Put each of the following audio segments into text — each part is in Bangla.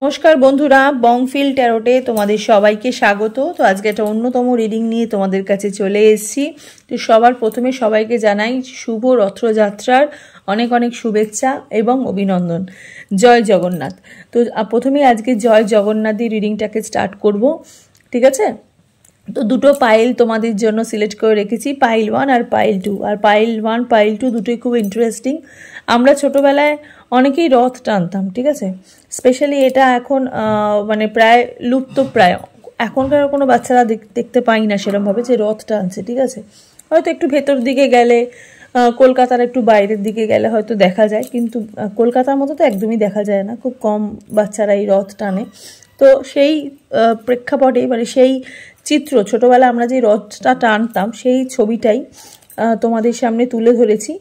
নমস্কার বন্ধুরা, বংফিল ট্যারোটে তোমাদের সবাইকে স্বাগত। তো আজকে একটা অন্যতম রিডিং নিয়ে তোমাদের কাছে চলে এসেছি। তো সবার প্রথমে সবাইকে জানাই শুভ রথযাত্রার অনেক অনেক শুভেচ্ছা এবং অভিনন্দন। জয় জগন্নাথ। তো প্রথমেই আজকে জয় জগন্নাথের রিডিংটাকে স্টার্ট করব, ঠিক আছে? তো দুটো পাইল তোমাদের জন্য সিলেক্ট করে রেখেছি, পাইল 1 আর পাইল 2। আর পাইল 1 পাইল 2 দুটোই খুব ইন্টারেস্টিং। আমরা ছোটোবেলায় অনেকেই রথ টানতাম, ঠিক আছে? স্পেশালি এটা এখন মানে প্রায় লুপ্ত প্রায়, এখনকার কোনো বাচ্চারা দেখতে পাই না সেরকমভাবে যে রথ টানছে, ঠিক আছে? হয়তো একটু ভেতর দিকে গেলে, কলকাতার একটু বাইরের দিকে গেলে হয়তো দেখা যায়, কিন্তু কলকাতার মতো তো একদমই দেখা যায় না, খুব কম বাচ্চারা এই রথ টানে। তো সেই প্রেক্ষাপটে মানে সেই চিত্র, ছোটোবেলায় আমরা যে রথটা টানতাম সেই ছবিটাই তোমাদের সামনে তুলে ধরেছি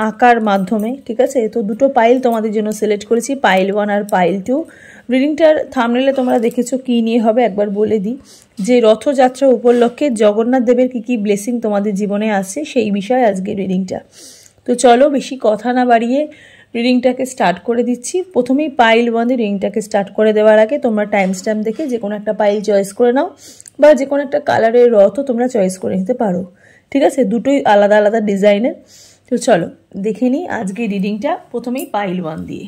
আঁকার মাধ্যমে, ঠিক আছে? তো দুটো পাইল তোমাদের জন্য সিলেক্ট করেছি, পাইল 1 আর পাইল 2। রিডিংটার থাম্বনেলে তোমরা দেখেছো কী নিয়ে হবে, একবার বলে দিই যে রথযাত্রা উপলক্ষে জগন্নাথ দেবের কী কী ব্লেসিং তোমাদের জীবনে আসছে সেই বিষয়ে আজকে রিডিংটা। তো চলো বেশি কথা না বাড়িয়ে রিডিংটাকে স্টার্ট করে দিচ্ছি। প্রথমেই পাইল 1 রিডিংটাকে স্টার্ট করে দেওয়ার আগে তোমরা টাইম স্ট্যাম্প দেখে যে কোনো একটা পাইল চয়েস করে নাও, বা যে কোনো একটা কালারের রথও তোমরা চয়েস করে নিতে পারো, ঠিক আছে? দুটোই আলাদা আলাদা ডিজাইনের। তো চলো দেখে নিই আজকে রিডিংটা, প্রথমেই পাইল 1 দিয়ে।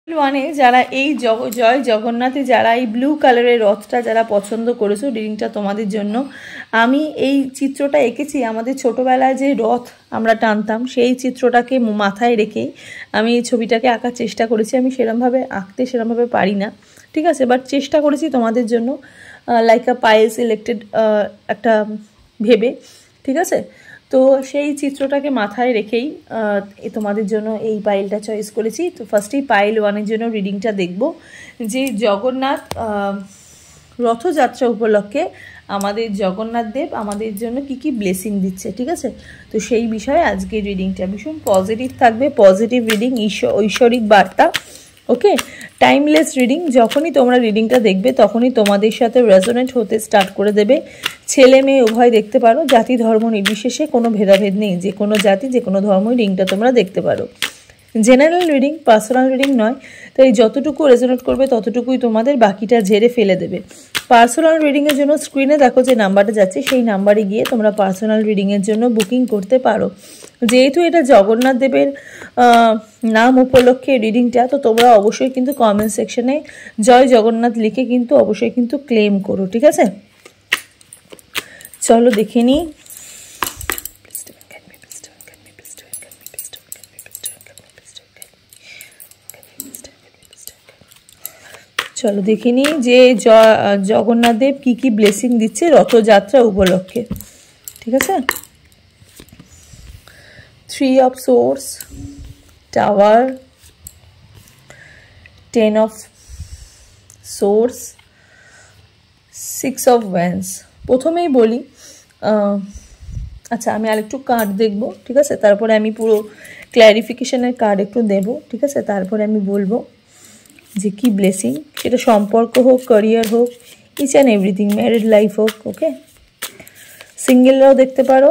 ওয়ানে যারা এই জয় জগন্নাথে যারা এই ব্লু কালারের রথটা যারা পছন্দ করেছো, রিডিংটা তোমাদের জন্য। আমি এই চিত্রটা এঁকেছি আমাদের ছোটোবেলায় যে রথ আমরা টানতাম সেই চিত্রটাকে মাথায় রেখেই আমি এই ছবিটাকে আঁকার চেষ্টা করেছি। আমি সেরমভাবে আঁকতে সেরমভাবে পারি না, ঠিক আছে? বাট চেষ্টা করেছি তোমাদের জন্য, লাইক আ পাইল সিলেক্টেড একটা ভেবে, ঠিক আছে? তো সেই চিত্রটাকে মাথায় রেখেই তোমাদের জন্য এই পাইলটা চয়েস করেছি। তো ফার্স্টেই পাইল 1-এর জন্য রিডিংটা দেখব যে জগন্নাথ রথযাত্রা উপলক্ষে আমাদের জগন্নাথ দেব আমাদের জন্য কি কি ব্লেসিং দিচ্ছে, ঠিক আছে? তো সেই বিষয়ে আজকের রিডিংটা ভীষণ পজিটিভ থাকবে, পজিটিভ রিডিং, ঐশ্বরিক বার্তা, ওকে? Timeless reading. যখনই তোমরা রিডিংটা দেখবে তখনই তোমাদের সাথে রেজোনেট হতে স্টার্ট করে দেবে। ছেলে মেয়ে উভয় দেখতে পারো, জাতি ধর্ম নির্বিশেষে কোনো ভেদাভেদ নেই, যে কোনো জাতি যে কোনো ধর্মই রিডিংটা তোমরা দেখতে পারো। জেনারেল রিডিং, পার্সোনাল রিডিং নয়, তাই যতটুকু রেজোনেট করবে ততটুকুই তোমাদের, বাকিটা ঝেড়ে ফেলে দেবে। পার্সোনাল রিডিংয়ের জন্য স্ক্রিনে দেখো যে নাম্বারটা যাচ্ছে, সেই নাম্বারে গিয়ে তোমরা পার্সোনাল রিডিংয়ের জন্য বুকিং করতে পারো। যেহেতু এটা জগন্নাথ দেবের নাম উপলক্ষে রিডিংটা, তো তোমরা অবশ্যই কিন্তু কমেন্ট সেকশনে জয় জগন্নাথ লিখে কিন্তু অবশ্যই কিন্তু ক্লেম করো, ঠিক আছে? চলো দেখে নিই। চলো দেখে নিই যে জগন্নাথ দেব কী কী ব্লেসিং দিচ্ছে রথযাত্রা উপলক্ষে, ঠিক আছে? 3 of Swords, Tower, 10 of Swords, 6 of Wands। প্রথমেই বলি, আচ্ছা আমি আরেকটু কার্ড দেখব, ঠিক আছে? তারপরে আমি পুরো ক্ল্যারিফিকেশনের কার্ড একটু দেব, ঠিক আছে? তারপরে আমি বলবো যে কি ব্লেসিং, সেটা সম্পর্ক হোক, ক্যারিয়ার হোক, each and everything, married life হোক, ওকে? সিঙ্গেলরাও দেখতে পারো,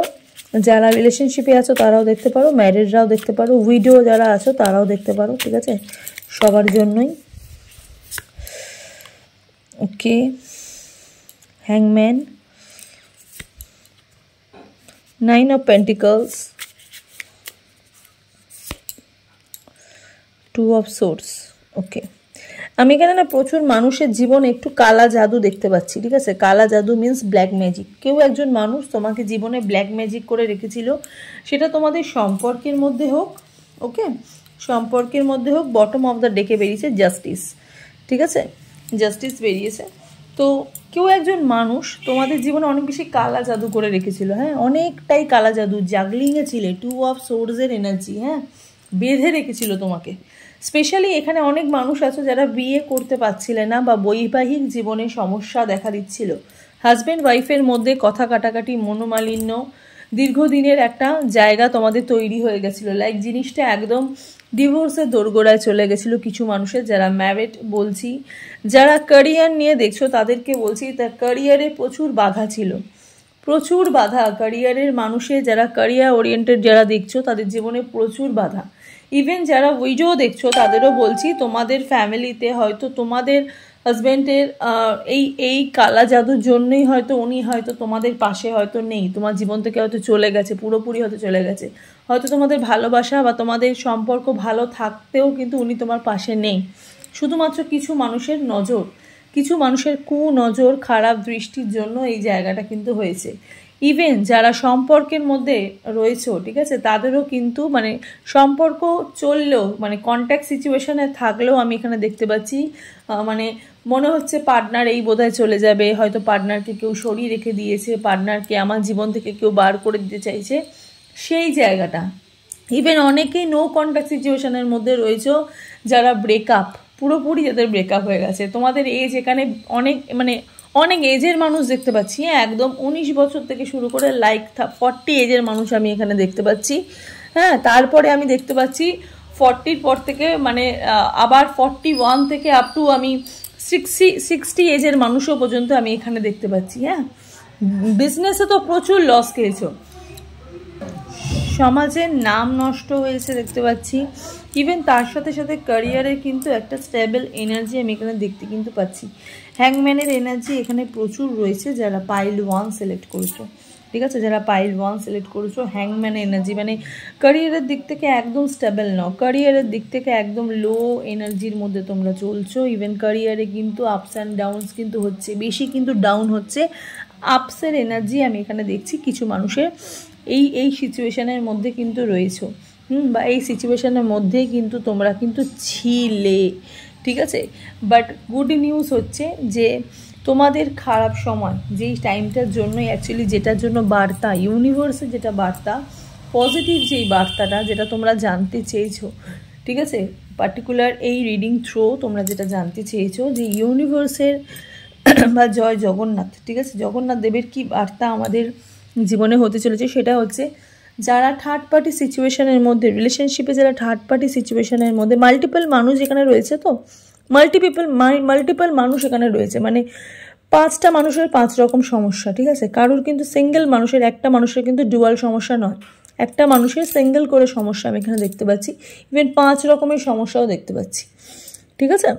যারা রিলেশনশিপে আছো তারাও দেখতে পারো, ম্যারিডরাও দেখতে পারো, উইডো যারা আছো তারাও দেখতে পারো, ঠিক আছে? সবার জন্যই, ওকে? হ্যাংম্যান, 9 of Pentacles, 2 of Swords, ওকে? আমি এখানে না প্রচুর মানুষের জীবনে একটু কালা জাদু দেখতে পাচ্ছি, ঠিক আছে? কালা জাদু মিন্স ব্ল্যাক ম্যাজিক। কেউ একজন মানুষ তোমাকে জীবনে ব্ল্যাক ম্যাজিক করে রেখেছিল, সেটা তোমাদের সম্পর্কের মধ্যে হোক, ওকে? সম্পর্কের মধ্যে হোক। বটম অফ দ্য ডেকে বেরিয়েছে জাস্টিস, ঠিক আছে? জাস্টিস বেরিয়েছে। তো কেউ একজন মানুষ তোমাদের জীবনে অনেক বেশি কালা জাদু করে রেখেছিল, হ্যাঁ, অনেকটাই কালা জাদু, জাগলিংয়ে ছিলে, 2 of Swords-এর এনার্জি, হ্যাঁ, বেঁধে রেখেছিল তোমাকে। স্পেশালি এখানে অনেক মানুষ আছে যারা বিয়ে করতে পারছিলে না, বা বৈবাহিক জীবনে সমস্যা দেখা দিচ্ছিল। হাজব্যান্ড ওয়াইফের মধ্যে কথা কাটাকাটি, মনোমালিন্য, দীর্ঘদিনের একটা জায়গা তোমাদের তৈরি হয়ে গেছিলো, লাইক জিনিসটা একদম ডিভোর্সের দোরগোড়ায় চলে গেছিলো কিছু মানুষের। যারা ম্যারিড বলছি, যারা ক্যারিয়ার নিয়ে দেখছো তাদেরকে বলছি, তার ক্যারিয়ারে প্রচুর বাধা ছিল, প্রচুর বাধা ক্যারিয়ারের মানুষের, যারা ক্যারিয়ার ওরিয়েন্টেড যারা দেখছো তাদের জীবনে প্রচুর বাধা। ইভেন যারা উইডো দেখছো তাদেরও বলছি, তোমাদের ফ্যামিলিতে হয়তো তোমাদের হাজব্যান্ডের এই কালা জাদুর জন্যই হয়তো উনি হয়তো তোমাদের পাশে হয়তো নেই, তোমার জীবন থেকে হয়তো চলে গেছে, পুরোপুরি হয়তো চলে গেছে, হয়তো তোমাদের ভালোবাসা বা তোমাদের সম্পর্ক ভালো থাকতেও কিন্তু উনি তোমার পাশে নেই। শুধুমাত্র কিছু মানুষের নজর, কিছু মানুষের কুনজর, খারাপ দৃষ্টির জন্য এই জায়গাটা কিন্তু হয়েছে। ইভেন যারা সম্পর্কের মধ্যে রয়েছে, ঠিক আছে, তাদেরও কিন্তু মানে সম্পর্ক চললেও মানে কন্ট্যাক্ট সিচুয়েশনে থাকলেও আমি এখানে দেখতে পাচ্ছি মানে মনে হচ্ছে পার্টনার এই বোধহয় চলে যাবে, হয়তো পার্টনারকে কেউ সরিয়ে রেখে দিয়েছে, পার্টনারকে আমার জীবন থেকে কেউ বার করে দিতে চাইছে, সেই জায়গাটা। ইভেন অনেকেই নো কন্ট্যাক্ট সিচুয়েশনের মধ্যে রয়েছে, যারা ব্রেকআপ, পুরোপুরি যাদের ব্রেকআপ হয়ে গেছে। তোমাদের এজ এখানে অনেক মানে অনেক এজের মানুষ দেখতে পাচ্ছি, হ্যাঁ, একদম 19 বছর থেকে শুরু করে লাইক 40 এজের মানুষ আমি এখানে দেখতে পাচ্ছি। হ্যাঁ, তারপরে আমি দেখতে পাচ্ছি 40 পর থেকে মানে আবার 41 থেকে আপ টু আমি 60 এজের মানুষও পর্যন্ত আমি এখানে দেখতে পাচ্ছি। হ্যাঁ, বিজনেসে তো প্রচুর লস খেয়েছো, সমাজের নাম নষ্ট হয়েছে দেখতে পাচ্ছি। ইভেন তার সাথে সাথে ক্যারিয়ারে কিন্তু একটা স্টেবল এনার্জি আমি এখানে দেখতে কিন্তু পাচ্ছি। হ্যাংম্যানের এনার্জি এখানে প্রচুর রয়েছে যারা পাইল 1 সিলেক্ট করেছো, ঠিক আছে, যারা পাইল 1 সিলেক্ট করেছো। হ্যাংম্যানের এনার্জি মানে ক্যারিয়ারের দিক থেকে একদম স্টেবল নাও, ক্যারিয়ারের দিক থেকে একদম লো এনার্জির মধ্যে তোমরা চলছো। ইভেন ক্যারিয়ারে কিন্তু আপস অ্যান্ড ডাউনস কিন্তু হচ্ছে, বেশি কিন্তু ডাউন হচ্ছে, আপসের এনার্জি আমি এখানে দেখছি কিছু মানুষের এই সিচুয়েশনের মধ্যে কিন্তু রয়েছো, বা এই সিচুয়েশনের মধ্যেই কিন্তু তোমরা কিন্তু ছিলে, ঠিক আছে। বাট গুড নিউজ হচ্ছে যে তোমাদের খারাপ সময় যেই টাইমটার জন্যই অ্যাকচুয়ালি, যেটার জন্য বার্তা ইউনিভার্সের, যেটা বার্তা পজিটিভ, যেই বার্তাটা যেটা তোমরা জানতে চেয়েছো, ঠিক আছে, পার্টিকুলার এই রিডিং থ্রু তোমরা যেটা জানতে চেয়েছো যে ইউনিভার্সের বা জয় জগন্নাথ, ঠিক আছে, জগন্নাথ দেবের কি বার্তা আমাদের জীবনে হতে চলেছে, সেটা হচ্ছে যারা থার্ড পার্টি সিচুয়েশনের মধ্যে, রিলেশনশিপে যারা থার্ড পার্টি সিচুয়েশনের মধ্যে, মাল্টিপল মানুষ এখানে রয়েছে, তো মাল্টিপল মানুষ এখানে রয়েছে, মানে 5টা মানুষের 5 রকম সমস্যা, ঠিক আছে। কারোর কিন্তু সিঙ্গেল মানুষের, একটা মানুষের কিন্তু ডুয়াল সমস্যা নয়, একটা মানুষের সিঙ্গেল করে সমস্যা আমি এখানে দেখতে পাচ্ছি। ইভেন 5 রকমের সমস্যাও দেখতে পাচ্ছি, ঠিক আছে।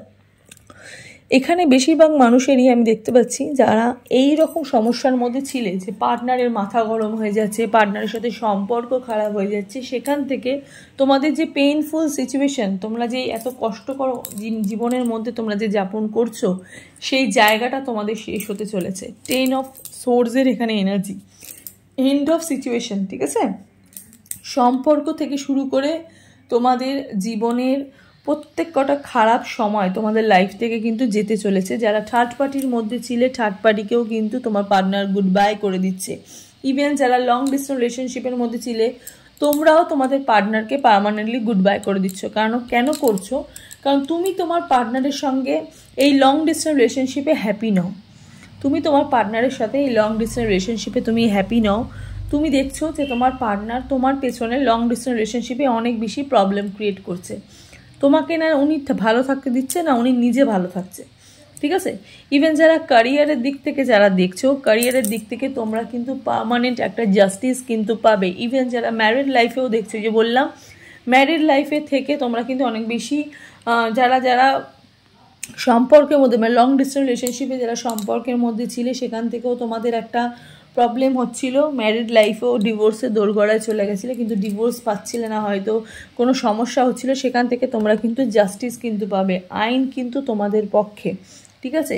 এখানে বেশিরভাগ মানুষেরই আমি দেখতে পাচ্ছি যারা এই রকম সমস্যার মধ্যে ছিলে, যে পার্টনারের মাথা গরম হয়ে যাচ্ছে, পার্টনারের সাথে সম্পর্ক খারাপ হয়ে যাচ্ছে, সেখান থেকে তোমাদের যে পেইনফুল সিচুয়েশন, তোমরা যে এত কষ্টকর জীবনের মধ্যে তোমরা যে যাপন করছো, সেই জায়গাটা তোমাদের শেষ হতে চলেছে। 10 অফ সোর্সের এখানে এনার্জি, এন্ড অফ সিচুয়েশন, ঠিক আছে। সম্পর্ক থেকে শুরু করে তোমাদের জীবনের প্রত্যেক কটা খারাপ সময় তোমাদের লাইফ থেকে কিন্তু যেতে চলেছে। যারা থার্ড পার্টির মধ্যে ছিলে, থার্ড পার্টিকেও কিন্তু তোমার পার্টনার গুড বাই করে দিচ্ছে। ইভেন যারা লং ডিস্টেন্স রিলেশনশিপের মধ্যে ছিলে, তোমরাও তোমাদের পার্টনারকে পার্মানেন্টলি গুড বাই করে দিচ্ছ। কারণ কেন করছো? কারণ তুমি তোমার পার্টনারের সঙ্গে এই লং ডিস্টেন্স রিলেশনশিপে হ্যাপি নও, তুমি তোমার পার্টনারের সাথে এই লং ডিস্টেন্স রিলেশনশিপে তুমি হ্যাপি নও। তুমি দেখছো যে তোমার পার্টনার তোমার পেছনে লং ডিস্টেন্স রিলেশনশিপে অনেক বেশি প্রবলেম ক্রিয়েট করছে, তোমাকে না উনি ভালো থাকতে দিচ্ছে, না উনি নিজে ভালো থাকছে, ঠিক আছে। ইভেন যারা ক্যারিয়ারের দিক থেকে যারা দেখছো, ক্যারিয়ারের দিক থেকে তোমরা কিন্তু পার্মানেন্ট একটা জাস্টিস কিন্তু পাবে। ইভেন যারা ম্যারিড লাইফেও দেখছো, যে বললাম ম্যারিড লাইফে থেকে তোমরা কিন্তু অনেক বেশি যারা সম্পর্কের মধ্যে মানে লং ডিস্টেন্স রিলেশনশিপে যারা সম্পর্কের মধ্যে ছিলে, সেখান থেকেও তোমাদের একটা প্রবলেম হচ্ছিল, ম্যারিড লাইফেও ডিভোর্সের দোরগড়ায় চলে গেছিলো, কিন্তু ডিভোর্স পাচ্ছিলে না, হয়তো কোনো সমস্যা হচ্ছিল, সেখান থেকে তোমরা কিন্তু জাস্টিস কিন্তু পাবে, আইন কিন্তু তোমাদের পক্ষে, ঠিক আছে।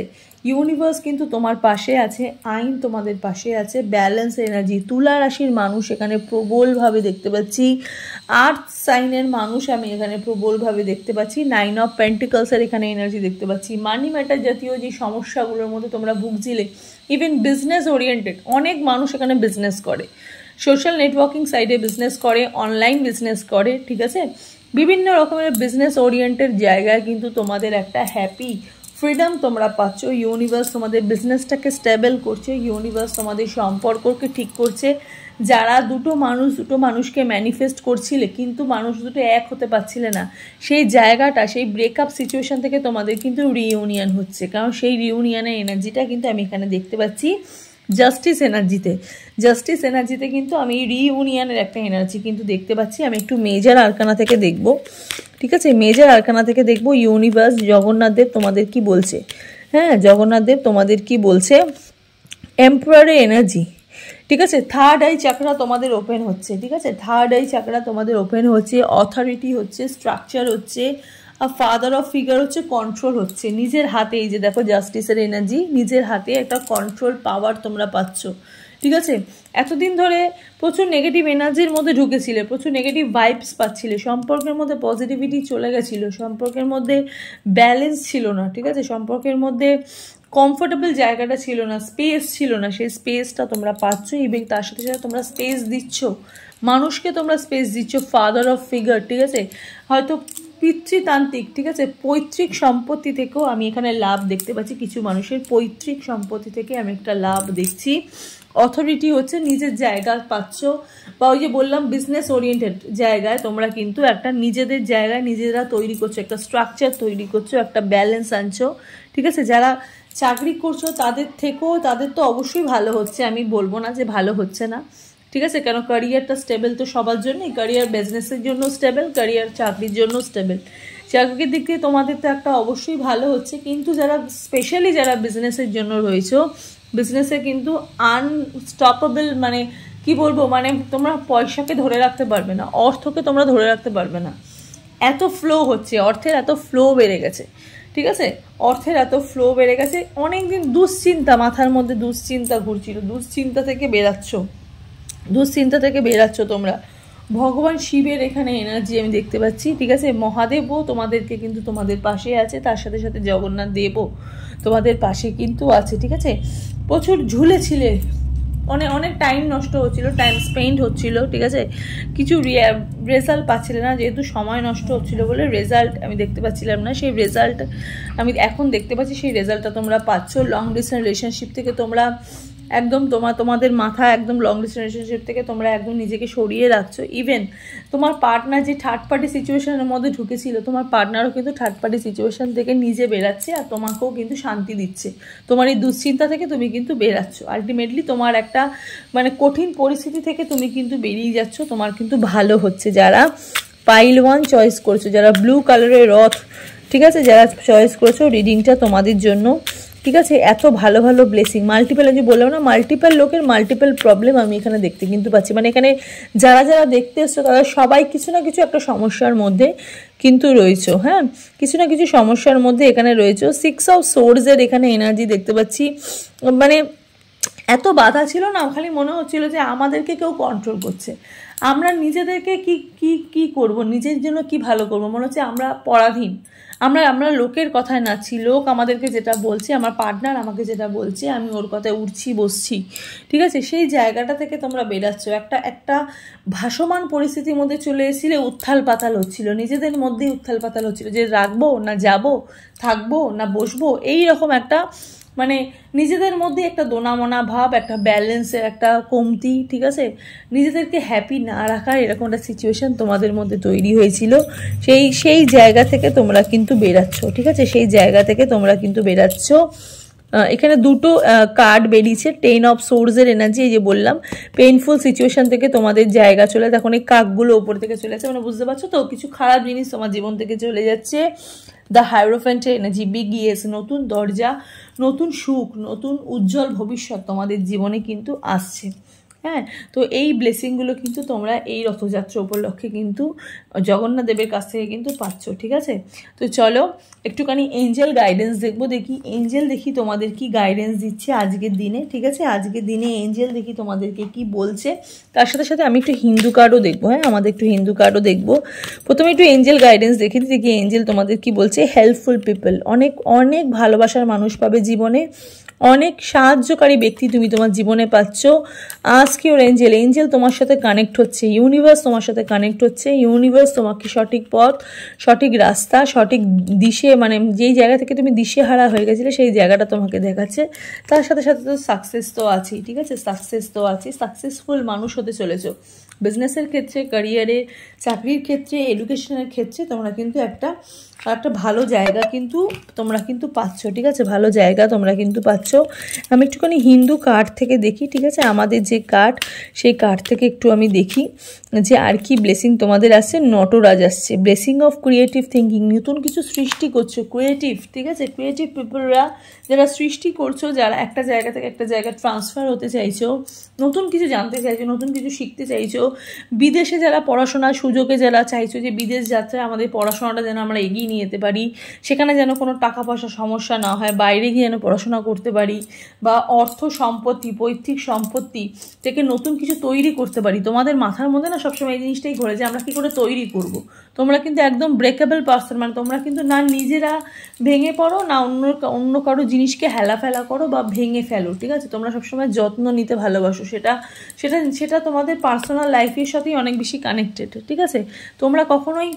ইউনিভার্স কিন্তু তোমার পাশে আছে, আইন তোমাদের পাশে আছে, ব্যালেন্স এনার্জি। তুলা রাশির মানুষ এখানে প্রবলভাবে দেখতে পাচ্ছি, আর্থ সাইনের মানুষ আমি এখানে প্রবলভাবে দেখতে পাচ্ছি, 9 অফ পেন্টিকলসের এখানে এনার্জি দেখতে পাচ্ছি। মানি ম্যাটার জাতীয় যে সমস্যাগুলোর মধ্যে তোমরা ভুগছিলে, ইভেন বিজনেস ওরিয়েন্টেড অনেক মানুষ এখানে বিজনেস করে, সোশ্যাল নেটওয়ার্কিং সাইডে বিজনেস করে, অনলাইন বিজনেস করে, ঠিক আছে। বিভিন্ন রকমের বিজনেস ওরিয়েন্টেড জায়গায় কিন্তু তোমাদের একটা হ্যাপি ফ্রিডম তোমরা পাচ্ছ। ইউনিভার্স তোমাদের বিজনেসটাকে স্টেবল করছে, ইউনিভার্স তোমাদের সম্পর্ককে ঠিক করছে। যারা দুটো মানুষকে ম্যানিফেস্ট করছিলে, কিন্তু মানুষ দুটো এক হতে পারছিলে না, সেই জায়গাটা, সেই ব্রেকআপ সিচুয়েশন থেকে তোমাদের কিন্তু রিইউনিয়ন হচ্ছে, কারণ সেই রিইউনিয়নের এনার্জিটা কিন্তু আমি এখানে দেখতে পাচ্ছি। জাস্টিস এনার্জিতে কিন্তু আমি রিইউনিয়নের একটা এনার্জি কিন্তু দেখতে পাচ্ছি। আমি একটু মেজর আরকানা থেকে দেখব, ঠিক আছে? মেজর আরকানা থেকে দেখব ইউনিভার্স, জগন্নাথ দেব তোমাদের কি বলছে। হ্যাঁ, জগন্নাথ দেব তোমাদের কি বলছে। এম্পারারের এনার্জি, ঠিক আছে? থার্ড আই চাকরা তোমাদের ওপেন হচ্ছে, ঠিক আছে? থার্ড আই চাকরা তোমাদের ওপেন হচ্ছে, অথরিটি হচ্ছে, স্ট্রাকচার হচ্ছে, আর ফাদার অফ ফিগার হচ্ছে, কন্ট্রোল হচ্ছে নিজের হাতে। এই যে দেখো জাস্টিসের এনার্জি, নিজের হাতে একটা কন্ট্রোল পাওয়ার তোমরা পাচ্ছ, ঠিক আছে? এতদিন ধরে প্রচুর নেগেটিভ এনার্জির মধ্যে ঢুকেছিলে, প্রচুর নেগেটিভ ভাইবস পাচ্ছিলে, সম্পর্কের মধ্যে পজিটিভিটি চলে গেছিলো, সম্পর্কের মধ্যে ব্যালেন্স ছিল না, ঠিক আছে? সম্পর্কের মধ্যে কমফোর্টেবল জায়গাটা ছিল না, স্পেস ছিল না, সেই স্পেসটা তোমরা পাচ্ছ। এবং তার সাথে সাথে তোমরা স্পেস দিচ্ছ মানুষকে, তোমরা স্পেস দিচ্ছ ফাদার অফ ফিগার, ঠিক আছে? হয়তো পিতৃতান্ত্রিক, ঠিক আছে, পৈতৃক সম্পত্তি থেকেও আমি এখানে লাভ দেখতে পাচ্ছি। কিছু মানুষের পৈতৃক সম্পত্তি থেকে আমি একটা লাভ দেখছি। অথরিটি হচ্ছে, নিজের জায়গা পাচ্ছ, বা ওই যে বললাম বিজনেস ওরিয়েন্টেড জায়গায় তোমরা কিন্তু একটা নিজেদের জায়গায় নিজেরা তৈরি করছো, একটা স্ট্রাকচার তৈরি করছো, একটা ব্যালেন্স আনছো, ঠিক আছে? যারা চাকরি করছো তাদের থেকেও, তাদের তো অবশ্যই ভালো হচ্ছে, আমি বলবো না যে ভালো হচ্ছে না, ঠিক আছে? কেন, ক্যারিয়ারটা স্টেবল তো সবার জন্যই, ক্যারিয়ার বিজনেসের জন্য স্টেবল, ক্যারিয়ার চাকরির জন্য স্টেবল। চাকরির দিক থেকে তোমাদের তো একটা অবশ্যই ভালো হচ্ছে, কিন্তু যারা স্পেশালি যারা বিজনেসের জন্য রয়েছে, বিজনেসে কিন্তু আনস্টপেবল, মানে কি বলবো, মানে তোমরা পয়সাকে ধরে রাখতে পারবে না, অর্থকে তোমরা ধরে রাখতে পারবে না, এত ফ্লো হচ্ছে, অর্থের এত ফ্লো বেড়ে গেছে, ঠিক আছে? অর্থের এত ফ্লো বেড়ে গেছে। অনেকদিন দুশ্চিন্তা, মাথার মধ্যে দুশ্চিন্তা ঘুরছিল, দুশ্চিন্তা থেকে বেরাচ্ছ তোমরা। ভগবান শিবের এখানে এনার্জি আমি দেখতে পাচ্ছি, ঠিক আছে? মহাদেবও তোমাদেরকে কিন্তু তোমাদের পাশে আছে, তার সাথে সাথে জগন্নাথ দেবও তোমাদের পাশে কিন্তু আছে, ঠিক আছে? প্রচুর ঝুলেছিলে, অনেক টাইম নষ্ট হচ্ছিল, টাইম স্পেন্ড হচ্ছিল, ঠিক আছে? কিছু রেজাল্ট পাচ্ছিলে না, যেহেতু সময় নষ্ট হচ্ছিল বলে রেজাল্ট আমি দেখতে পাচ্ছিলাম না। সেই রেজাল্ট আমি এখন দেখতে পাচ্ছি, সেই রেজাল্টটা তোমরা পাচ্ছ। লং ডিস্টেন্স রিলেশনশিপ থেকে তোমরা একদম তোমাদের মাথা একদম লং ডিস্টেন্স রিলেশনশিপ থেকে তোমরা একদম নিজেকে সরিয়ে রাখছো। ইভেন তোমার পার্টনার যে থার্ড পার্টি সিচুয়েশনের মধ্যে ঢুকেছিল, তোমার পার্টনারও কিন্তু থার্ড পার্টি সিচুয়েশন থেকে নিজে বেরাচ্ছে, আর তোমাকেও কিন্তু শান্তি দিচ্ছে। তোমার এই দুশ্চিন্তা থেকে তুমি কিন্তু বেরাচ্ছ, আলটিমেটলি তোমার একটা মানে কঠিন পরিস্থিতি থেকে তুমি কিন্তু বেরিয়ে যাচ্ছ, তোমার কিন্তু ভালো হচ্ছে। যারা পাইল 1 চয়েস করছো, যারা ব্লু কালারের রথ, ঠিক আছে, যারা চয়েস করছো, রিডিংটা তোমাদের জন্য, ঠিক আছে? এত ভালো ভালো ব্লেসিং, মাল্টিপল, আমি বললাম না, মাল্টিপল লোকের মাল্টিপল প্রবলেম আমি এখানে দেখতে কিন্তু পাচ্ছি। মানে এখানে যারা যারা দেখতে এসছো তারা সবাই কিছু না কিছু একটা সমস্যার মধ্যে কিন্তু রয়েছো, হ্যাঁ, কিছু না কিছু সমস্যার মধ্যে এখানে রয়েছো। 6 অফ সোর্ডসের এখানে এনার্জি দেখতে পাচ্ছি। মানে এত বাধা ছিল না, খালি মনে হচ্ছিল যে আমাদেরকে কেউ কন্ট্রোল করছে, আমরা নিজেদেরকে কি কি কি করব, নিজের জন্য কি ভালো করব, মনে হচ্ছে আমরা পরাধীন, আমরা লোকের কথায় নাচছি, লোক আমাদেরকে যেটা বলছে, আমার পার্টনার আমাকে যেটা বলছে আমি ওর কথায় উঠছি বসছি, ঠিক আছে? সেই জায়গাটা থেকে তোমরা বেরাচ্ছ, একটা ভাসমান পরিস্থিতির মধ্যে চলে এসেছিলে, উত্থাল পাতাল হচ্ছিল, নিজেদের মধ্যেই উত্থাল পাতাল হচ্ছিল, যে রাখবো না যাবো, থাকবো না বসবো, এই রকম একটা মানে নিজেদের মধ্যে একটা দোনামোনা ভাব, একটা ব্যালেন্সের একটা কমতি, ঠিক আছে? নিজেদেরকে হ্যাপি না রাখার এরকম একটা সিচুয়েশন তোমাদের মধ্যে তৈরি হয়েছিল। সেই জায়গা থেকে তোমরা কিন্তু বেরাচ্ছ, ঠিক আছে? সেই জায়গা থেকে তোমরা কিন্তু বেরাচ্ছ। এখানে দুটো কার্ড বেরিয়েছে, 10 অফ সোর্সের এনার্জি। এই যে বললাম পেইনফুল সিচুয়েশন থেকে তোমাদের জায়গা চলে, তখন এই কাকগুলো ওপর থেকে চলে যাচ্ছে, মানে বুঝতে পারছো তো, কিছু খারাপ জিনিস তোমার জীবন থেকে চলে যাচ্ছে। দ্য হাইরোফ্যান্টের এনার্জি, বিগ ইয়েস, নতুন দরজা, নতুন সুখ, নতুন উজ্জ্বল ভবিষ্যৎ তোমাদের জীবনে কিন্তু আসছে, হ্যাঁ? তো এই ব্লেসিংগুলো কিন্তু তোমরা এই রথযাত্রা উপলক্ষে কিন্তু জগন্নাথ দেবের কাছ থেকে কিন্তু পাচ্ছ, ঠিক আছে? তো চলো একটুখানি এঞ্জেল গাইডেন্স দেখবো, দেখি তোমাদের কি গাইডেন্স দিচ্ছে আজকের দিনে, ঠিক আছে? আজকের দিনে এঞ্জেল দেখি তোমাদেরকে কি বলছে। তার সাথে সাথে আমি একটু হিন্দু কার্ডও দেখবো, হ্যাঁ, আমাদের একটু হিন্দু কার্ডও দেখবো। প্রথমে একটু এঞ্জেল গাইডেন্স দেখি এঞ্জেল তোমাদের কি বলছে। হেল্পফুল পিপল, অনেক অনেক ভালোবাসার মানুষ পাবে জীবনে, অনেক সাহায্যকারী ব্যক্তি তুমি তোমার জীবনে পাচ্ছ। আস্ক ইউর এঞ্জেল তোমার সাথে কানেক্ট হচ্ছে, ইউনিভার্স তোমার সাথে কানেক্ট হচ্ছে, ইউনিভার্স তোমাকে সঠিক পথ, সঠিক রাস্তা, সঠিক দিশে, মানে যেই জায়গা থেকে তুমি দিশেহারা হয়ে গেছিলে সেই জায়গাটা তোমাকে দেখাচ্ছে। তার সাথে সাথে তো সাকসেস তো আছেই, ঠিক আছে? সাকসেস তো আছে, সাকসেসফুল মানুষ হতে চলেছো, বিজনেসের ক্ষেত্রে, ক্যারিয়ারে, চাকরির ক্ষেত্রে, এডুকেশনের ক্ষেত্রে তোমরা কিন্তু একটা ভালো জায়গা কিন্তু তোমরা কিন্তু পাচ্ছ, ঠিক আছে? ভালো জায়গা তোমরা কিন্তু পাচ্ছ। আমি একটুখানি হিন্দু কার্ড থেকে দেখি, ঠিক আছে? আমাদের যে কার্ড, সেই কার্ড থেকে একটু আমি দেখি যে আর কি ব্লেসিং তোমাদের আসছে। নটরাজ আসছে, ব্লেসিং অফ ক্রিয়েটিভ থিঙ্কিং, নতুন কিছু সৃষ্টি করছো, ক্রিয়েটিভ, ঠিক আছে? ক্রিয়েটিভ পিপলরা যারা সৃষ্টি করছো, যারা একটা জায়গা থেকে একটা জায়গায় ট্রান্সফার হতে চাইছো, নতুন কিছু জানতে চাইছো, নতুন কিছু শিখতে চাইছো, বিদেশে যারা পড়াশোনার সুযোগে যারা চাইছো যে বিদেশ যাত্রায় আমাদের পড়াশোনাটা যেন আমরা এগিয়ে নিয়ে যেতে পারি, সেখানে যেন কোনো টাকা পয়সার সমস্যা না হয়, বাইরে গিয়ে যেন পড়াশোনা করতে পারি, বা অর্থ সম্পত্তি, পৈতৃক সম্পত্তি থেকে নতুন কিছু তৈরি করতে পারি। তোমাদের মাথার মধ্যে না সবসময় এই জিনিসটাই ঘোরে যে আমরা কী করে তৈরি করব। তোমরা কিন্তু একদম ব্রেকেবল পার্সন, মানে তোমরা কিন্তু না নিজেরা ভেঙে পড়ো, না অন্য কারো জিনিসকে হেলাফেলা করো বা ভেঙে ফেলো, ঠিক আছে? তোমরা সবসময় যত্ন নিতে ভালোবাসো, সেটা তোমাদের পার্সোনাল লাইফের সাথেই অনেক বেশি কানেক্টেড, ঠিক আছে? তোমরা কখনোই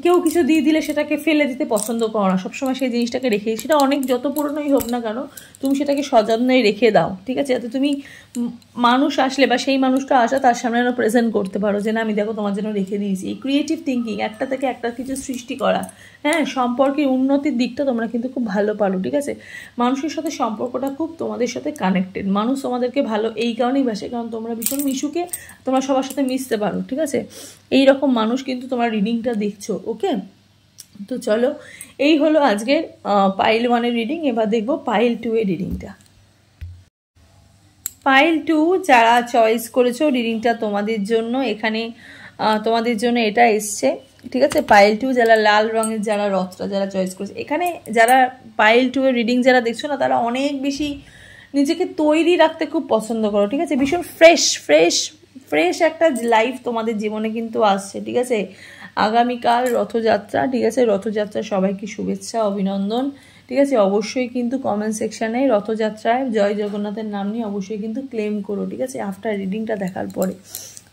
কেউ কিছু দিয়ে দিলে সেটাকে ফেলে দিতে পছন্দ করো না, সবসময় সেই জিনিসটাকে রেখে, সেটা অনেক যত পুরনোই হোক না কেন, তুমি সেটাকে সযত্নে রেখে দাও, ঠিক আছে? যাতে তুমি মানুষ আসলে বা সেই মানুষটা আসা তার সামনে যেন প্রেজেন্ট করতে পারো যে না আমি দেখো তোমার জন্য রেখে দিয়েছি। এই ক্রিয়েটিভ থিঙ্কিং, একটা থেকে একটা কিছু সৃষ্টি করা, হ্যাঁ, সম্পর্কের উন্নতির দিকটা তোমরা কিন্তু খুব ভালো পারো, ঠিক আছে? মানুষের সাথে সম্পর্কটা খুব তোমাদের সাথে কানেক্টেড। মানুষ তোমাদেরকে ভালো এই কারণেই বাসে, কারণ তোমরা ভীষণ মিশুকে, তোমরা সবার সাথে মিশতে পারো, ঠিক আছে? এই রকম মানুষ কিন্তু তোমার রিডিংটা দেখছো, ওকে? তো চলো, এই হলো আজকের পাইল 1-এর রিডিং। এবার দেখবো পাইল 2-এর রিডিংটা। পাইল 2 যারা চয়েস করেছো রিডিংটা তোমাদের জন্য, এখানে তোমাদের জন্য এটা এসছে, ঠিক আছে? পাইল 2 যারা লাল রঙের যারা রথটা যারা চয়েস করেছে, এখানে যারা পাইল 2-এর রিডিং যারা দেখছো না, তারা অনেক বেশি নিজেকে তৈরি রাখতে খুব পছন্দ করো, ঠিক আছে? ভীষণ ফ্রেশ একটা লাইফ তোমাদের জীবনে কিন্তু আসছে, ঠিক আছে? আগামীকাল রথযাত্রা, ঠিক আছে? রথযাত্রা সবাইকে শুভেচ্ছা, অভিনন্দন, ঠিক আছে? অবশ্যই কিন্তু কমেন্ট সেকশানে রথযাত্রায় জয় জগন্নাথের নাম নিয়ে অবশ্যই কিন্তু ক্লেম করো, ঠিক আছে? আফটার রিডিংটা দেখার পরে,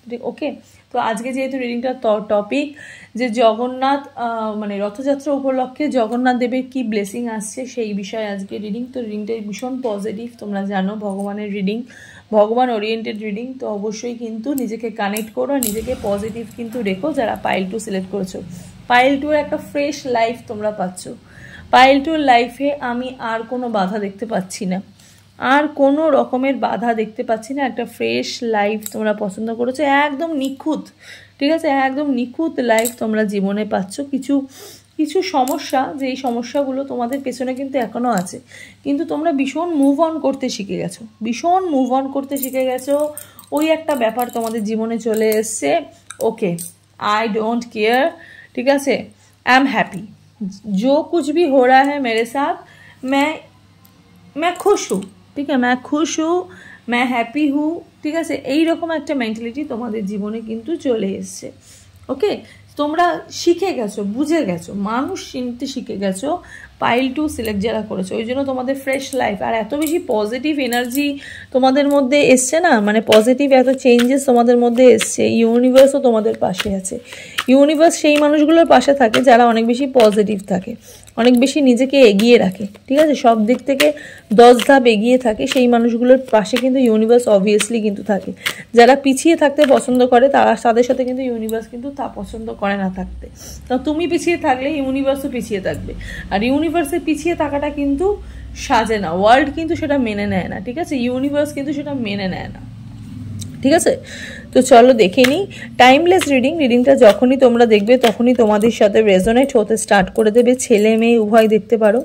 ঠিক, ওকে? তো আজকে যেহেতু রিডিংটার টপিক যে জগন্নাথ, মানে রথযাত্রা উপলক্ষে জগন্নাথ দেবের কী ব্লেসিং আসছে সেই বিষয়ে আজকে রিডিং। তো রিডিংটা ভীষণ পজিটিভ, তোমরা জানো ভগবানের রিডিং, ভগবান ওরিয়েন্টেড রিডিং। তো অবশ্যই কিন্তু নিজেকে কানেক্ট করো, নিজেকে পজিটিভ কিন্তু রেখো যারা পাইল 2 সিলেক্ট করেছো। পাইল 2-এর একটা ফ্রেশ লাইফ তোমরা পাচ্ছ। পাইল 2-এর লাইফে আমি আর কোনো বাধা দেখতে পাচ্ছি না, আর কোনো রকমের বাধা দেখতে পাচ্ছি না। একটা ফ্রেশ লাইফ তোমরা পছন্দ করেছো, একদম নিখুঁত, ঠিক আছে? একদম নিখুঁত লাইফ তোমরা জীবনে পাচ্ছ। কিছু সমস্যা, যে এই সমস্যাগুলো তোমাদের পেছনে কিন্তু এখনও আছে, কিন্তু তোমরা ভীষণ মুভ অন করতে শিখে গেছো, ভীষণ মুভ অন করতে শিখে গেছো। ওই একটা ব্যাপার তোমাদের জীবনে চলে এসছে, ওকে, आई डोंट केयर, ठीक है? आई एम हैप्पी, जो कुछ भी हो रहा है मेरे साथ, मैं खुश हूँ, ठीक है? मैं खुश हूँ, मैं हैप्पी हूँ, ठीक है? এই রকম একটা মেন্টালিটি তোমাদের জীবনে কিন্তু চলে এসছে, ওকে? তোমরা শিখে গেছো, বুঝে গেছো, মানুষ চিনতে শিখে গেছো। পাইল 2 সিলেক্ট যারা করেছো, ওই জন্য তোমাদের ফ্রেশ লাইফ আর এত বেশি পজিটিভ এনার্জি তোমাদের মধ্যে এসছে না, মানে পজিটিভ এত চেঞ্জেস তোমাদের মধ্যে এসছে। ইউনিভার্সও তোমাদের পাশে আছে। ইউনিভার্স সেই মানুষগুলোর পাশে থাকে যারা অনেক বেশি পজিটিভ থাকে, অনেক বেশি নিজেকে এগিয়ে রাখে, ঠিক আছে? সব দিক থেকে 10 ধাপ এগিয়ে থাকে, সেই মানুষগুলোর পাশে কিন্তু ইউনিভার্স অবভিয়াসলি কিন্তু থাকে। যারা পিছিয়ে থাকতে পছন্দ করে তাদের সাথে কিন্তু ইউনিভার্স কিন্তু তা পছন্দ করে না থাকতে। তো তুমি পিছিয়ে থাকলে ইউনিভার্সও পিছিয়ে থাকবে, আর ইউনিভার্সের পিছিয়ে থাকাটা কিন্তু সাজে না, ওয়ার্ল্ড কিন্তু সেটা মেনে নেয় না, ঠিক আছে? ইউনিভার্স কিন্তু সেটা মেনে নেয় না, ঠিক আছে? তো চলো দেখে নিই টাইমলেস রিডিং। রিডিংটা যখনই তোমরা দেখবে তখনই তোমাদের সাথে রেজোনেট হতে স্টার্ট করে দেবে। ছেলে মেয়ে উভয় দেখতে পারো,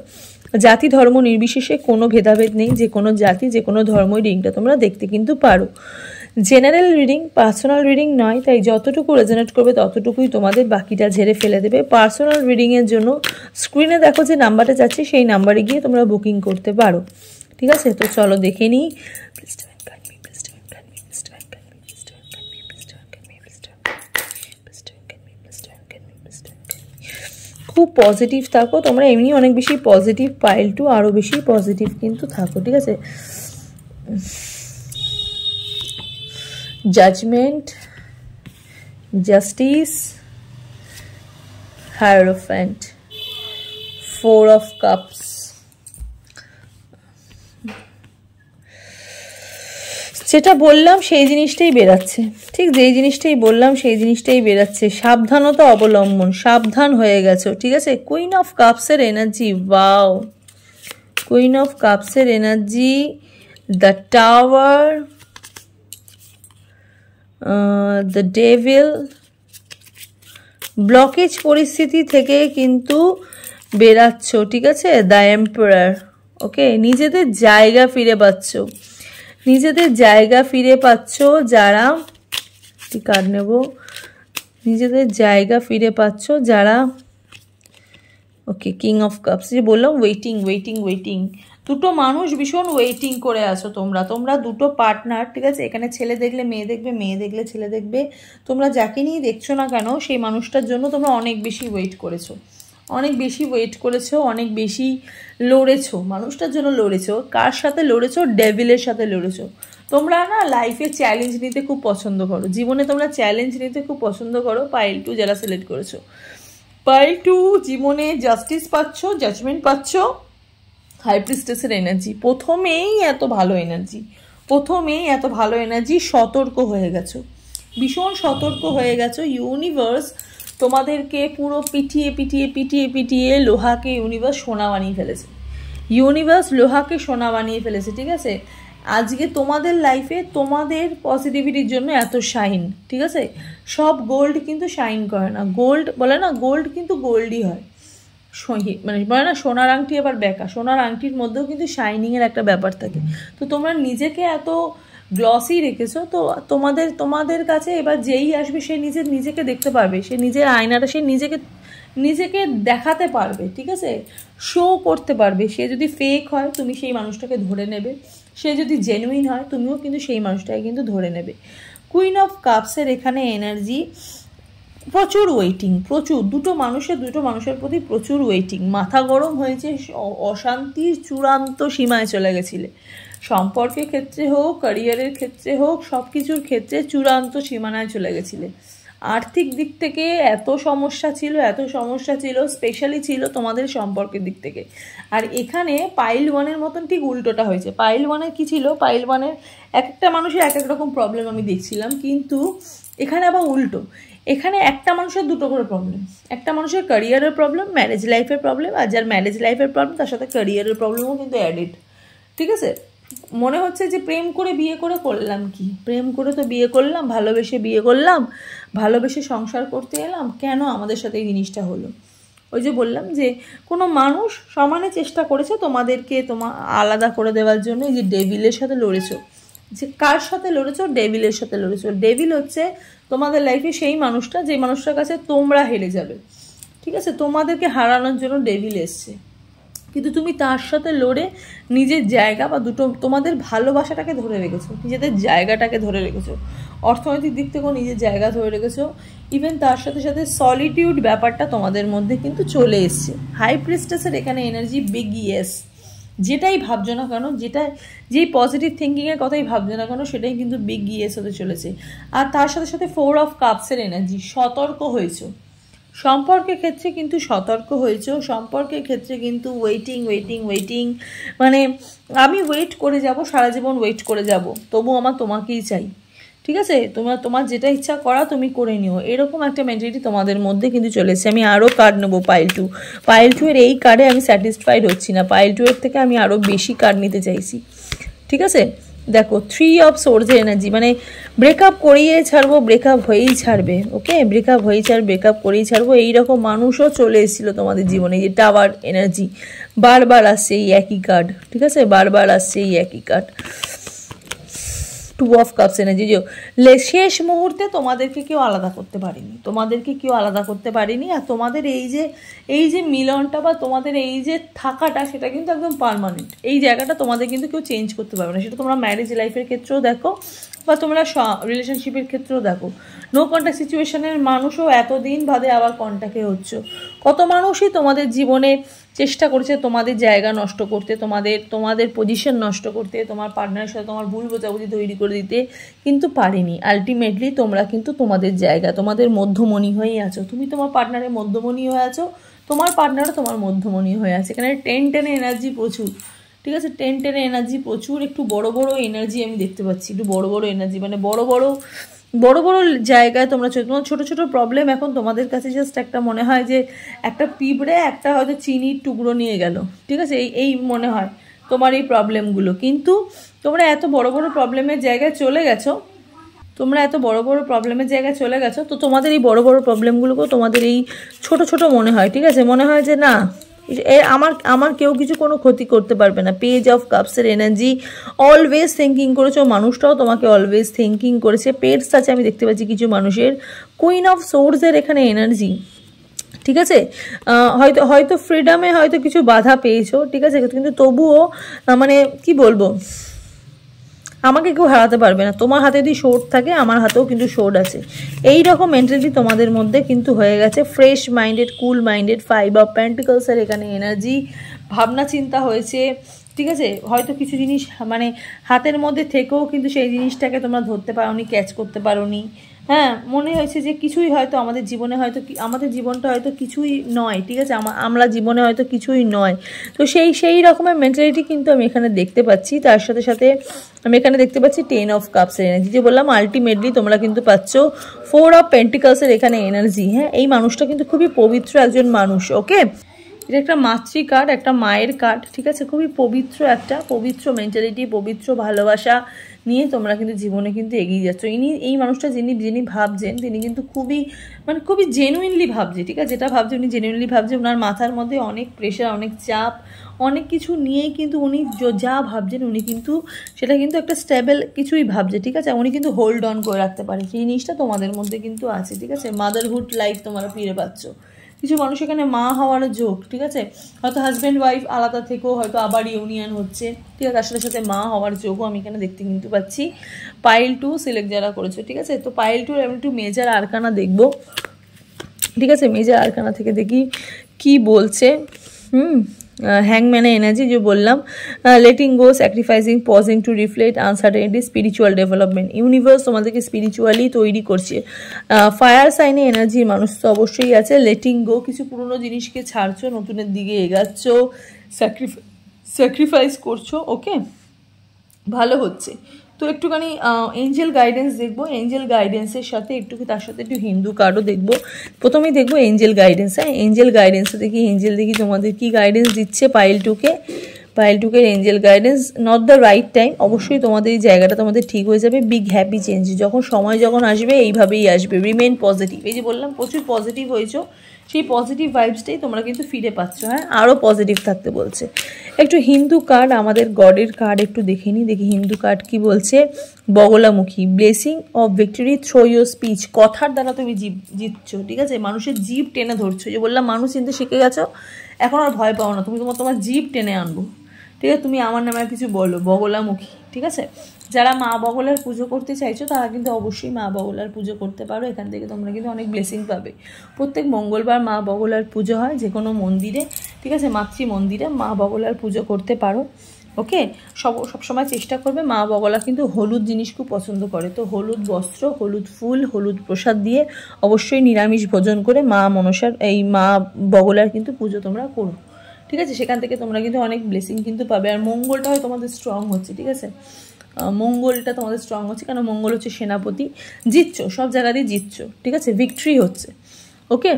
জাতি ধর্ম নির্বিশেষে কোনো ভেদাভেদ নেই, যে কোনো জাতি যে কোনো ধর্মই রিডিংটা তোমরা দেখতে কিন্তু পারো। জেনারেল রিডিং, পার্সোনাল রিডিং নয়, তাই যতটুকু রেজোনেট করবে ততটুকুই তোমাদের, বাকিটা ঝেড়ে ফেলে দেবে। পার্সোনাল রিডিংয়ের জন্য স্ক্রিনে দেখো যে নাম্বারটা যাচ্ছে, সেই নাম্বারে গিয়ে তোমরা বুকিং করতে পারো, ঠিক আছে? তো চলো দেখে নিই। খুব পজিটিভ থাকো তোমরা, এমনি অনেক বেশি পজিটিভ। পাইল 2 আরও বেশি পজিটিভ কিন্তু থাকো, ঠিক আছে? Judgement, justice, hierophant, 4 of Cups, যেটা বললাম সেই জিনিসটাই বেরাচ্ছে, ঠিক যেই জিনিসটাই বললাম সেই জিনিসটাই বেরাচ্ছে। সাবধানতা অবলম্বন, সাবধান হয়ে গেছো, ঠিক আছে। কুইন অফ কাপসের এনার্জি, ওয়াও, কুইন অফ কাপসের energy, the tower, the devil. Blockage পরিস্থিতি থেকে কিন্তু বেরাচ্ছ, ঠিক আছে। The emperor, okay. নিজেদের জায়গা ফিরে পাচ্ছ, নিজেদের জায়গা ফিরে পাচ্ছ যারা, কার্ড নেব, নিজেদের জায়গা ফিরে পাচ্ছ যারা, ওকে। কিং অফ কাপস, যে বললাম ওয়েটিং ওয়েটিং ওয়েটিং, দুটো মানুষ ভীষণ ওয়েটিং করে আছো তোমরা, তোমরা দুটো পার্টনার, ঠিক আছে। এখানে ছেলে দেখলে মেয়ে দেখবে, মেয়ে দেখলে ছেলে দেখবে, তোমরা যাকে নিয়ে দেখছো না কেন সেই মানুষটার জন্য তোমরা অনেক বেশি ওয়েট করেছো, অনেক বেশি ওয়েট করেছো, অনেক বেশি লড়েছো, মানুষটার জন্য লড়েছো। কার সাথে লড়েছো? ডেভিলের সাথে লড়েছো। তোমরা না লাইফে চ্যালেঞ্জ নিতে খুব পছন্দ করো, জীবনে তোমরা চ্যালেঞ্জ নিতে খুব পছন্দ করো। পাইল 2 যারা সিলেক্ট করেছো, পাইল 2 জীবনে জাস্টিস পাচ্ছ, জাজমেন্ট পাচ্ছ। হাই প্রিস্টেসের এনার্জি, প্রথমেই এত ভালো এনার্জি, প্রথমেই এত ভালো এনার্জি। সতর্ক হয়ে গেছো, ভীষণ সতর্ক হয়ে গেছো। ইউনিভার্স তোমাদেরকে পুরো পিটিয়ে পিটিয়ে পিটিয়ে পিটিয়ে লোহাকে ইউনিভার্স সোনা বানিয়ে ফেলেছে, ইউনিভার্স লোহাকে সোনা বানিয়ে ফেলেছে, ঠিক আছে। আজকে তোমাদের লাইফে তোমাদের পজিটিভিটির জন্য এত শাইন, ঠিক আছে। সব গোল্ড কিন্তু শাইন করে না, গোল্ড বলে না, গোল্ড কিন্তু গোল্ডই হয়, মানে বলে না সোনার আংটি আবার বেকা, সোনার আংটির মধ্যেও কিন্তু শাইনিংয়ের একটা ব্যাপার থাকে। তো তোমরা নিজেকে এত গ্লসি রেখেছো, তো তোমাদের কাছে এবার যেই আসবে সে নিজেকে দেখতে পারবে, সে নিজের আয়নাটা সে নিজেকে দেখাতে পারবে, ঠিক আছে, শো করতে পারবে। সে যদি ফেক হয় তুমি সেই মানুষটাকে ধরে নেবে, সে যদি জেনুইন হয় তুমিও কিন্তু সেই মানুষটাকে কিন্তু ধরে নেবে। কুইন অফ কাপসের এখানে এনার্জি, প্রচুর ওয়েটিং, প্রচুর, দুটো মানুষের প্রতি প্রচুর ওয়েটিং, মাথা গরম হয়েছে, অশান্তির চূড়ান্ত সীমায় চলে গেছিলে, সম্পর্কের ক্ষেত্রে হোক, ক্যারিয়ারের ক্ষেত্রে হোক, সব কিছুর ক্ষেত্রে চূড়ান্ত সীমানায় চলে গেছিলে। আর্থিক দিক থেকে এত সমস্যা ছিল, স্পেশালি ছিল তোমাদের সম্পর্কের দিক থেকে। আর এখানে পাইল 1-এর মতন ঠিক উল্টোটা হয়েছে। পাইল 1-এর কী ছিল, পাইল 1-এর এক একটা মানুষের এক এক রকম প্রবলেম আমি দেখছিলাম, কিন্তু এখানে আবার উল্টো। এখানে একটা মানুষের দুটো করে প্রবলেম, একটা মানুষের ক্যারিয়ারের প্রবলেম, ম্যারেজ লাইফের প্রবলেম, আর যার ম্যারেজ লাইফের প্রবলেম তার সাথে ক্যারিয়ারের প্রবলেমও কিন্তু অ্যাডেড, ঠিক আছে। মনে হচ্ছে যে প্রেম করে বিয়ে করে করলাম কি, প্রেম করে তো বিয়ে করলাম, ভালোবেসে বিয়ে করলাম, ভালোবেসে সংসার করতে এলাম, কেন আমাদের সাথে এই জিনিসটা হলো। ওই যে বললাম যে কোনো মানুষ সমানে চেষ্টা করেছে তোমাদেরকে আলাদা করে দেওয়ার জন্য। এই যে ডেভিলের সাথে লড়েছো, যে কার সাথে লড়েছো? ডেভিলের সাথে লড়েছো। ডেভিল হচ্ছে তোমাদের লাইফে সেই মানুষটা যে মানুষটার কাছে তোমরা হেরে যাবে, ঠিক আছে, তোমাদেরকে হারানোর জন্য ডেভিল এসছে, কিন্তু তুমি তার সাথে লড়ে নিজের জায়গা বা তোমাদের ভালোবাসাটাকে ধরে রেখেছো, নিজেদের জায়গাটাকে ধরে রেখেছো, অর্থনৈতিক দিক থেকেও নিজের জায়গা ধরে রেখেছো। ইভেন তার সাথে সাথে সলিটিউড ব্যাপারটা তোমাদের মধ্যে কিন্তু চলে এসছে। হাই প্রিস্টেসের এখানে এনার্জি বিগ ইয়েস, যেটাই ভাবছো না কেন, যেই পজিটিভ থিঙ্কিংয়ের কথাই ভাবছো না কেন, সেটাই কিন্তু বিগ ইয়েস হতে চলেছে। আর তার সাথে সাথে 4 অফ কাপসের এনার্জি, সতর্ক হয়েছো সম্পর্কের ক্ষেত্রে, কিন্তু সতর্ক হয়েছো সম্পর্কের ক্ষেত্রে, কিন্তু ওয়েটিং ওয়েটিং ওয়েটিং, মানে আমি ওয়েট করে যাব, সারা জীবন ওয়েট করে যাব, তবু আমার তোমাকেই চাই, ঠিক আছে। তোমার যেটা ইচ্ছা করা তুমি করে নিও, এরকম একটা মেন্টালিটি তোমাদের মধ্যে কিন্তু চলে এসেছে। আমি আরও কার্ড নেবো পাইল 2, পাইল 2-এর এই কার্ডে আমি স্যাটিসফাইড হচ্ছি না, পাইল 2-এর থেকে আমি আরও বেশি কার্ড নিতে চাইছি, ঠিক আছে। দেখো 3 অফ সোর্সের এনার্জি, মানে ব্রেকআপ করিয়ে ছাড়বো, ব্রেকআপ হয়েই ছাড়বে, ওকে, ব্রেকআপ হয়েই ব্রেকআপ করেই ছাড়বো, এইরকম মানুষও চলে এসেছিলো তোমাদের জীবনে। যে টাওয়ার এনার্জি, বারবার আসছে এই একই কার্ড, ঠিক আছে, বারবার আসছে এই একই কার্ড। 2 অফ কাপস এনার্জি, যে শেষ মুহূর্তে তোমাদেরকে কেউ আলাদা করতে পারেনি, আর তোমাদের এই যে মিলনটা বা তোমাদের এই যে থাকাটা, সেটা কিন্তু একদম পার্মানেন্ট। এই জায়গাটা তোমাদের কিন্তু কেউ চেঞ্জ করতে পারবে না, সেটা তোমরা ম্যারেজ লাইফের ক্ষেত্রেও দেখো বা তোমরা রিলেশনশিপের ক্ষেত্রেও দেখো। নো কন্ট্যাক্ট সিচুয়েশনের মানুষও এতদিন বাদে আবার কন্ট্যাক্টে হচ্ছে। কত মানুষই তোমাদের জীবনে চেষ্টা করেছে তোমাদের জায়গা নষ্ট করতে, তোমাদের পজিশন নষ্ট করতে, তোমার পার্টনারের সাথে তোমার ভুল বোঝাবুঝি তৈরি করে দিতে, কিন্তু পারেনি। আলটিমেটলি তোমরা কিন্তু তোমাদের জায়গা, তোমাদের মধ্যমণি হয়েই আছো, তুমি তোমার পার্টনারের মধ্যমণি হয়ে আছো, তোমার পার্টনারও তোমার মধ্যমণি হয়ে আছে। এখানে 10 এনার্জি প্রচুর, ঠিক আছে। টেনে এনার্জি প্রচুর, একটু বড় বড় এনার্জি আমি দেখতে পাচ্ছি, একটু বড় বড় এনার্জি, মানে বড় বড় জায়গায় তোমরা তোমার ছোট ছোট প্রবলেম এখন তোমাদের কাছে জাস্ট একটা মনে হয় যে একটা পিঁপড়ে একটা হয়তো চিনির টুকরো নিয়ে গেল, ঠিক আছে, এই মনে হয় তোমার এই প্রবলেমগুলো। কিন্তু তোমরা এত বড় বড় প্রবলেমের জায়গায় চলে গেছো, তো তোমাদের এই বড় বড় প্রবলেমগুলোকেও তোমাদের এই ছোট ছোট মনে হয়, ঠিক আছে, মনে হয় যে না আমার কেউ কিছু কোনো ক্ষতি করতে পারবে না। পেজ অফ কাপসের এনার্জি, অলওয়েজ থিঙ্কিং করেছো, মানুষটাও তোমাকে অলওয়েজ থিঙ্কিং করেছে। পেটস আছে আমি দেখতে পাচ্ছি কিছু মানুষের। কুইন অফ সোর্সের এখানে এনার্জি, ঠিক আছে, হয়তো ফ্রিডমে হয়তো কিছু বাধা পেয়েছো, ঠিক আছে, কিন্তু তবুও মানে কি বলবো, আমাকে কেউ হারাতে পারবে না। তোমার হাতে যদি শোর্ট থাকে, আমার হাতেও কিন্তু শোর্ট আছে। এই রকম মেন্টালিটি তোমাদের মধ্যে কিন্তু হয়ে গেছে। Fresh minded, cool minded, 5 of পেন্টিকলসের এখানে এনার্জি, ভাবনা চিন্তা হয়েছে, ঠিক আছে। হয়তো কিছু জিনিস মানে হাতের মধ্যে থেকেও কিন্তু সেই জিনিসটাকে তোমরা ধরতে পারোনি, ক্যাচ করতে পারোনি। হ্যাঁ, মনে হয়েছে যে কিছুই হয়তো আমাদের জীবনে হয়তো আমাদের জীবনটা হয়তো কিছুই নয়, ঠিক আছে, আমরা জীবনে হয়তো কিছুই নয়। তো সেই রকমের মেন্টালিটি কিন্তু আমি এখানে দেখতে পাচ্ছি। তার সাথে সাথে আমি এখানে দেখতে পাচ্ছি 10 অফ কাপসের এনার্জি, যে বললাম আলটিমেটলি তোমরা কিন্তু পাচ্ছ 4 অফ পেন্টিকলসের এখানে এনার্জি। হ্যাঁ, এই মানুষটা কিন্তু খুবই পবিত্র একজন মানুষ। ওকে, এটা একটা মাতৃ কার্ড, একটা মায়ের কার্ড, ঠিক আছে, খুবই পবিত্র, একটা পবিত্র মেন্টালিটি, পবিত্র ভালোবাসা নিয়ে তোমরা কিন্তু জীবনে কিন্তু এগিয়ে যাচ্ছ। এই মানুষটা যিনি ভাবছেন, তিনি কিন্তু খুবই জেনুইনলি ভাবছে, ঠিক আছে, যেটা ভাবছে উনি জেনুইনলি ভাবছে। ওনার মাথার মধ্যে অনেক প্রেশার, অনেক চাপ, অনেক কিছু নিয়েই কিন্তু উনি যা ভাবছেন উনি কিন্তু সেটা কিন্তু একটা স্টেবল কিছুই ভাবছে, ঠিক আছে, উনি কিন্তু হোল্ড অন করে রাখতে পারে। সেই জিনিসটা তোমাদের মধ্যে কিন্তু আছে, ঠিক আছে। মাদারহুড লাইফ তোমরা ফিরে পাচ্ছ। কিছু মানুষ এখানে মা হওয়ার যোগ, ঠিক আছে, হয়তো হাজব্যান্ড ওয়াইফ আলাদা থেকেও হয়তো আবার ইউনিয়ন হচ্ছে, ঠিক আছে, তার সাথে সাথে মা হওয়ার যোগও আমি এখানে দেখতে কিন্তু পাচ্ছি। পাইল 2 সিলেক্ট যারা করেছো, ঠিক আছে। তো পাইল 2 আমি একটু মেজার আরকানা দেখবো, ঠিক আছে, মেজার আরকানা থেকে দেখি কি বলছে। হ্যাংম্যানের এনার্জি, যে বললাম letting go, sacrificing, pausing to reflect, uncertainty, spiritual development. Universe তোমাদেরকে স্পিরিচুয়ালি তৈরি করছে। ফায়ার সাইনে এনার্জি মানুষ তো অবশ্যই আছে। লেটিং গো, কিছু পুরনো জিনিসকে ছাড়ছো, নতুনের দিকে এগাচ্ছ, স্যাক্রিফাইস করছো। ওকে, ভালো হচ্ছে। তো একটুখানি এঞ্জেল গাইডেন্স দেখবো, এঞ্জেল গাইডেন্সের সাথে তার সাথে একটু হিন্দু কার্ডও দেখবো। প্রথমেই দেখবো এঞ্জেল গাইডেন্স। হ্যাঁ, এঞ্জেল গাইডেন্সে দেখি তোমাদের কি গাইডেন্স দিচ্ছে পাইল 2-কে angel guidance. Not the right time, অবশ্যই তোমাদের এই জায়গাটা তোমাদের ঠিক হয়ে যাবে। বিগ হ্যাপি চেঞ্জ, সময় যখন আসবে এইভাবেই আসবে। রিমেইন পজিটিভ, এই যে বললাম প্রচুর পজিটিভ হয়েছো, সেই পজিটিভ ভাইবসটাই তোমরা কিন্তু ফিরে পাচ্ছ। হ্যাঁ, আরও পজিটিভ থাকতে বলছে। একটু হিন্দু কার্ড, আমাদের গডের কার্ড একটু দেখে দেখি হিন্দু কার্ড কি বলছে। Bagalamukhi, blessing of victory through your speech, কথার দ্বারা তুমি জিতছো, ঠিক আছে, মানুষের জিভ টেনে ধরছো। যে বললাম মানুষ চিনতে শিখে গেছো, এখন আর ভয় পাও না, তুমি তোমার জিভ টেনে আনবো, ঠিক আছে, তুমি আমার নামে কিছু বলো। বগলামুখী, ঠিক আছে। যারা মা বগলার পুজো করতে চাইছো তারা কিন্তু অবশ্যই মা বগলার পুজো করতে পারো। এখান থেকে তোমরা কিন্তু অনেক ব্লেসিং পাবে। প্রত্যেক মঙ্গলবার মা বগলার পুজো হয় যে কোনো মন্দিরে, ঠিক আছে, মাতৃ মন্দিরে মা বগলার পুজো করতে পারো। ওকে, সবসময় চেষ্টা করবে। মা বগলা কিন্তু হলুদ জিনিস খুব পছন্দ করে, তো হলুদ বস্ত্র, হলুদ ফুল, হলুদ প্রসাদ দিয়ে অবশ্যই নিরামিষ ভোজন করে মা মনসার এই মা বগলার কিন্তু পুজো তোমরা করো, ঠিক আছে। সেখান থেকে তোমরা কিন্তু অনেক ব্লেসিং কিন্তু পাবে। আর মঙ্গলটা হয় তোমাদের স্ট্রং হচ্ছে, ঠিক আছে, মঙ্গলটা তোমাদের স্ট্রং হচ্ছে, কেন মঙ্গল হচ্ছে সেনাপতি। জিতছো, সব জায়গাতেই জিতছো, ঠিক আছে, ভিক্টরি হচ্ছে। ওকে,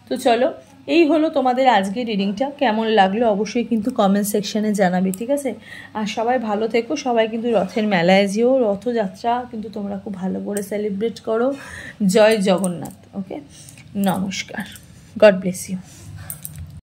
তো চলো, এই হলো তোমাদের আজকের রিডিংটা। কেমন লাগলো অবশ্যই কিন্তু কমেন্ট সেকশানে জানাবে, ঠিক আছে। আর সবাই ভালো থেকো। সবাই কিন্তু রথের মেলায় যেও, রথযাত্রা কিন্তু তোমরা খুব ভালো করে সেলিব্রেট করো। জয় জগন্নাথ। ওকে, নমস্কার, গড ব্লেস ইউ।